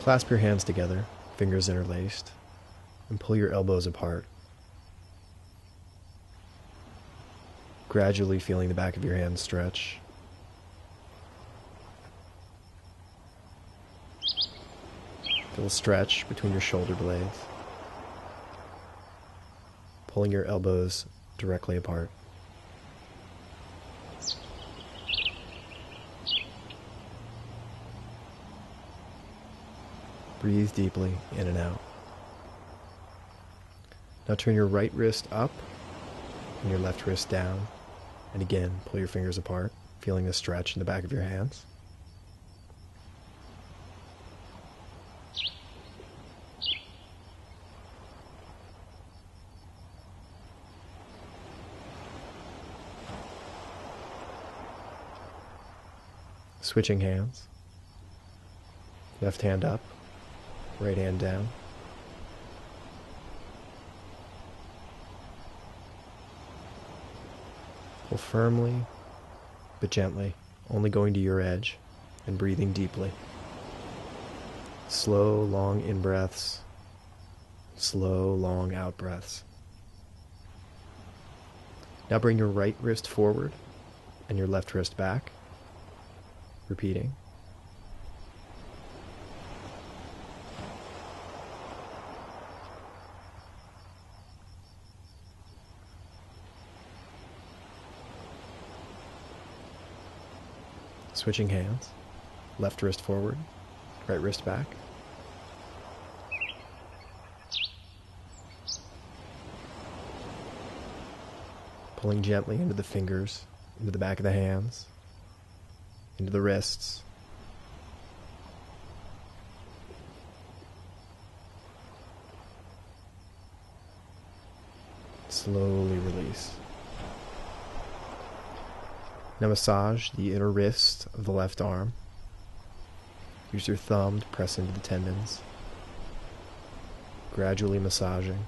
Clasp your hands together, fingers interlaced, and pull your elbows apart. Gradually feeling the back of your hands stretch. Feel a stretch between your shoulder blades. Pulling your elbows directly apart. Breathe deeply in and out. Now turn your right wrist up and your left wrist down. And again, pull your fingers apart, feeling the stretch in the back of your hands. Switching hands. Left hand up, right hand down. Pull firmly, but gently, only going to your edge, and breathing deeply. Slow, long in-breaths, slow, long out-breaths. Now bring your right wrist forward and your left wrist back. Repeating. Switching hands. Left wrist forward, right wrist back. Pulling gently into the fingers, into the back of the hands, into the wrists. Slowly release. Now massage the inner wrist of the left arm. Use your thumb to press into the tendons. Gradually massaging.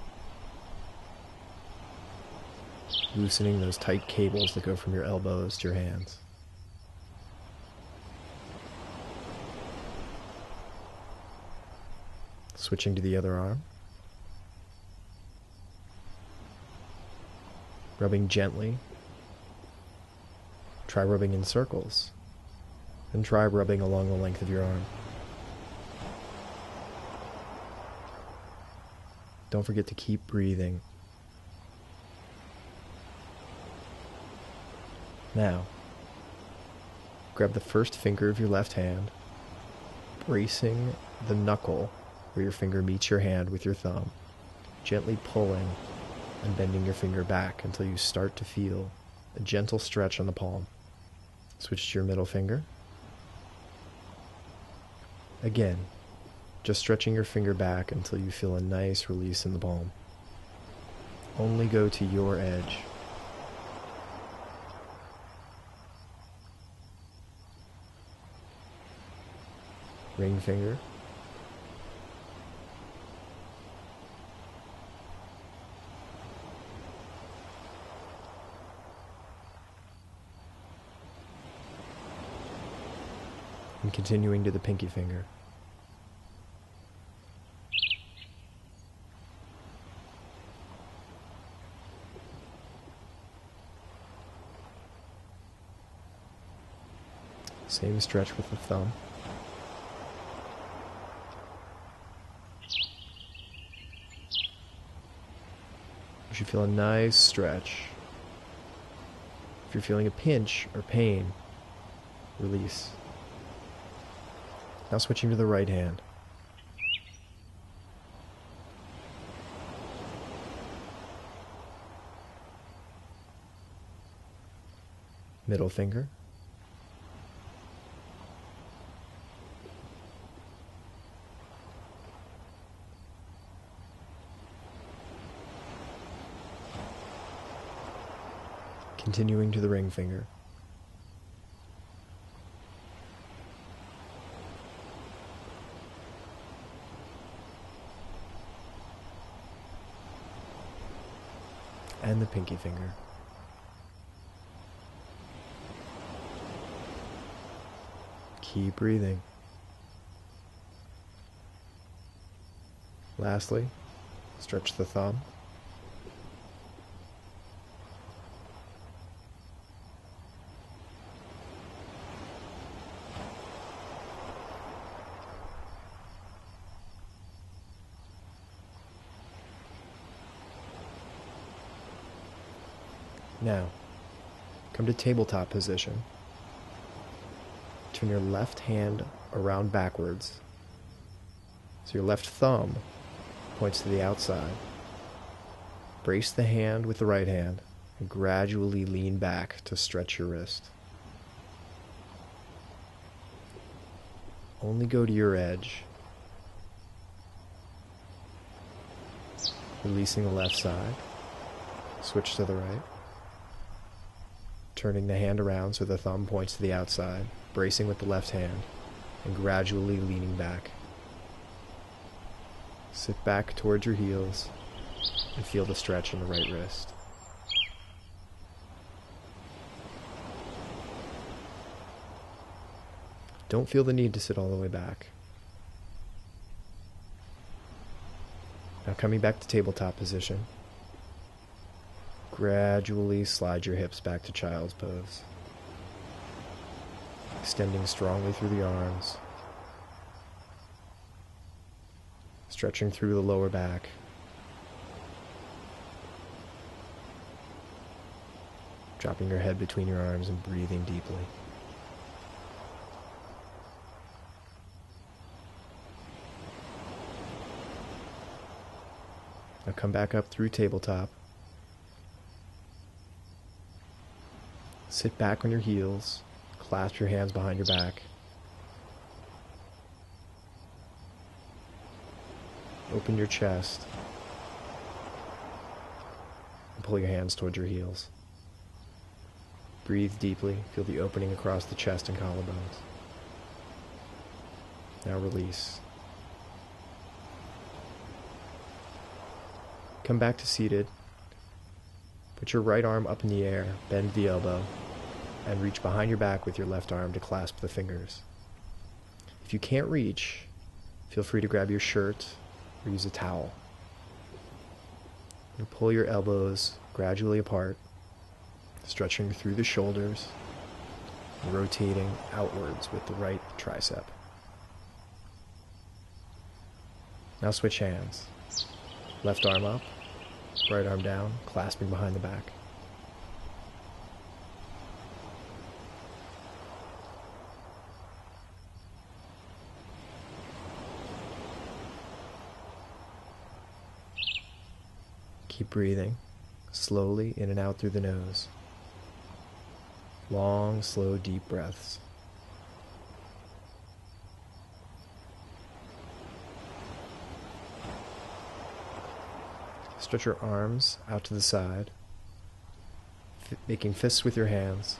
Loosening those tight cables that go from your elbows to your hands. Switching to the other arm. Rubbing gently. Try rubbing in circles, and try rubbing along the length of your arm. Don't forget to keep breathing. Now, grab the first finger of your left hand, bracing the knuckle where your finger meets your hand with your thumb, gently pulling and bending your finger back until you start to feel a gentle stretch on the palm. Switch to your middle finger. Again, just stretching your finger back until you feel a nice release in the palm. Only go to your edge. Ring finger. And continuing to the pinky finger. Same stretch with the thumb. You should feel a nice stretch. If you're feeling a pinch or pain, release. Now switching to the right hand. Middle finger. Continuing to the ring finger. And the pinky finger. Keep breathing. Lastly, stretch the thumb. Now, come to tabletop position. Turn your left hand around backwards. So your left thumb points to the outside. Brace the hand with the right hand and gradually lean back to stretch your wrist. Only go to your edge. Releasing the left side. Switch to the right. Turning the hand around so the thumb points to the outside, bracing with the left hand, and gradually leaning back. Sit back towards your heels and feel the stretch in the right wrist. Don't feel the need to sit all the way back. Now coming back to tabletop position. Gradually slide your hips back to child's pose. Extending strongly through the arms. Stretching through the lower back. Dropping your head between your arms and breathing deeply. Now come back up through tabletop. Sit back on your heels, clasp your hands behind your back. Open your chest and pull your hands towards your heels. Breathe deeply, feel the opening across the chest and collarbones. Now release. Come back to seated. Put your right arm up in the air, bend the elbow, and reach behind your back with your left arm to clasp the fingers. If you can't reach, feel free to grab your shirt or use a towel. And pull your elbows gradually apart, stretching through the shoulders, and rotating outwards with the right tricep. Now switch hands. Left arm up, right arm down, clasping behind the back. Keep breathing, slowly in and out through the nose. Long, slow, deep breaths. Stretch your arms out to the side, making fists with your hands.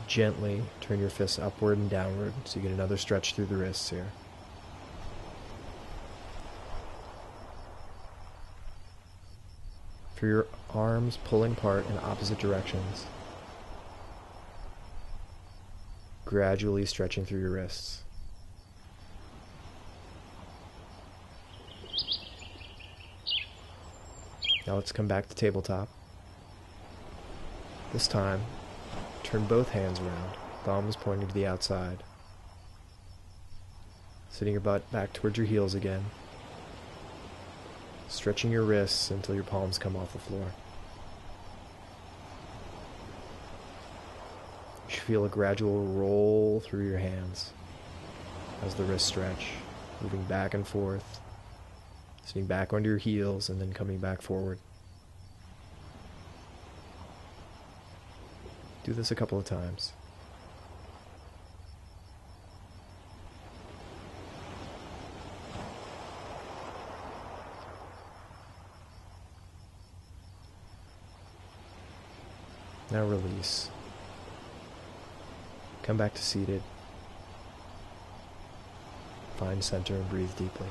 Gently turn your fists upward and downward so you get another stretch through the wrists here. For your arms pulling apart in opposite directions, gradually stretching through your wrists. Now let's come back to tabletop. This time, turn both hands around, thumbs pointing to the outside. Sitting your butt back towards your heels again. Stretching your wrists until your palms come off the floor. You should feel a gradual roll through your hands as the wrists stretch, moving back and forth, sitting back onto your heels and then coming back forward. Do this a couple of times. Now release. Come back to seated. Find center and breathe deeply.